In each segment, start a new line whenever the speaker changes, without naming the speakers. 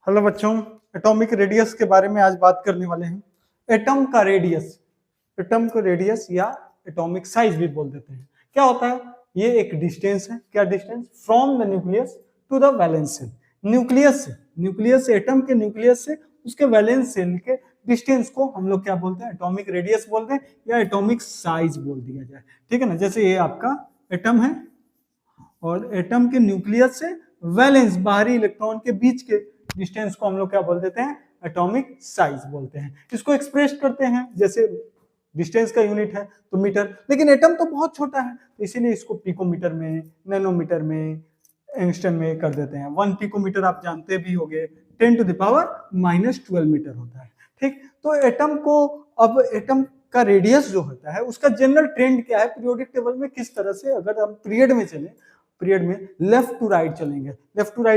Hello बच्चों, atomic radius के बारे में आज बात करने वाले हैं। एटम का रेडियस, एटम को रेडियस या एटॉमिक साइज भी बोल देते हैं। क्या होता है? ये एक डिस्टेंस है। क्या distance? From the nucleus to the valence shell. Nucleus से एटम के न्यूक्लियस से उसके वैलेंस सेल के डिस्टेंस को हम लोग क्या बोलते हैं? एटॉमिक रेडियस बोलते हैं या एटॉमिक साइज बोल दिया जाए। ठीक है ना। जैसे ये आपका एटम है और एटम के न्यूक्लियस से वैलेंस बाहरी इलेक्ट्रॉन के बीच के डिस्टेंस को हम लोग क्या बोल देते हैं? एटॉमिक साइज बोलते हैं। इसको एक्सप्रेस करते हैं, जैसे डिस्टेंस का यूनिट है तो मीटर, लेकिन एटम तो बहुत छोटा है तो इसीलिए इसको पिकोमीटर में, नैनोमीटर में, एंगस्ट्रम में कर देते हैं। 1 पिकोमीटर आप जानते भी होंगे 10⁻⁻12 मीटर होता है। ठीक, तो एटम को, अब एटम का रेडियस जो होता है उसका जनरल ट्रेंड क्या है पीरियोडिक टेबल में, किस तरह से, अगर हम पीरियड में चले, पीरियड में लेफ्ट टू राइट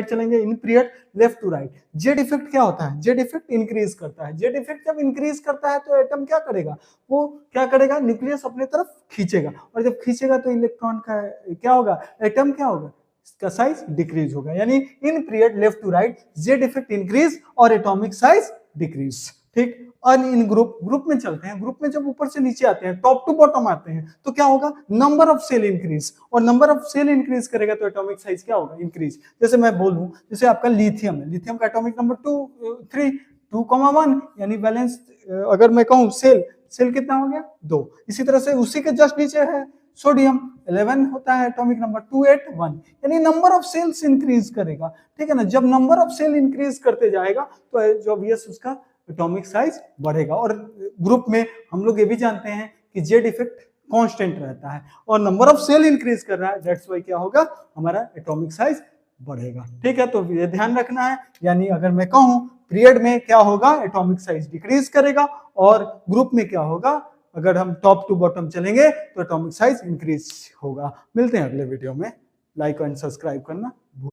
चलेंगे in period left to right. Z effect क्या होता है? जेड इफेक्ट इंक्रीज करता है। जेड इफेक्ट जब इंक्रीज करता है तो एटम क्या करेगा? वो क्या करेगा? न्यूक्लियस अपने तरफ खींचेगा, और जब खींचेगा तो इलेक्ट्रॉन का क्या होगा? एटम क्या होगा? इसका साइज डिक्रीज होगा। यानी in period left to right Z effect increase और एटॉमिक साइज डिक्रीज। ठीक, और इन ग्रुप में चलते हैं। ग्रुप में जब ऊपर से नीचे आते हैं, टॉप टू बॉटम आते हैं, तो क्या होगा? नंबर ऑफ सेल इंक्रीज, और नंबर ऑफ सेल इंक्रीज करेगा तो एटॉमिक साइज क्या होगा? इंक्रीज। जैसे मैं बोलूं, जैसे आपका लिथियम है, लिथियम का एटॉमिक नंबर 2.1, यानी बैलेंस। अगर मैं कहूं सेल कितना हो गया? 2। इसी तरह से उसी के जस्ट नीचे है सोडियम, 11 होता है एटॉमिक नंबर 281, यानी नंबर ऑफ सेल्स इंक्रीज करेगा। ठीक है ना। जब नंबर ऑफ सेल इंक्रीज करते जाएगा तो जो ऑब्वियस उसका एटॉमिक साइज बढ़ेगा। और ग्रुप में हम लोग ये भी जानते हैं कि जेड इफेक्ट कांस्टेंट रहता है और नंबर ऑफ सेल इंक्रीज कर रहा है, दैट्स व्हाई क्या होगा? हमारा एटॉमिक साइज बढ़ेगा। ठीक है, तो ये ध्यान रखना है। यानी अगर मैं कहूं पीरियड में क्या होगा? एटॉमिक साइज डिक्रीज करेगा, और ग्रुप में क्या होगा? अगर हम टॉप टू बॉटम चलेंगे तो एटॉमिक साइज इंक्रीज होगा। मिलते हैं अगले वीडियो में। लाइक एंड सब्सक्राइब करना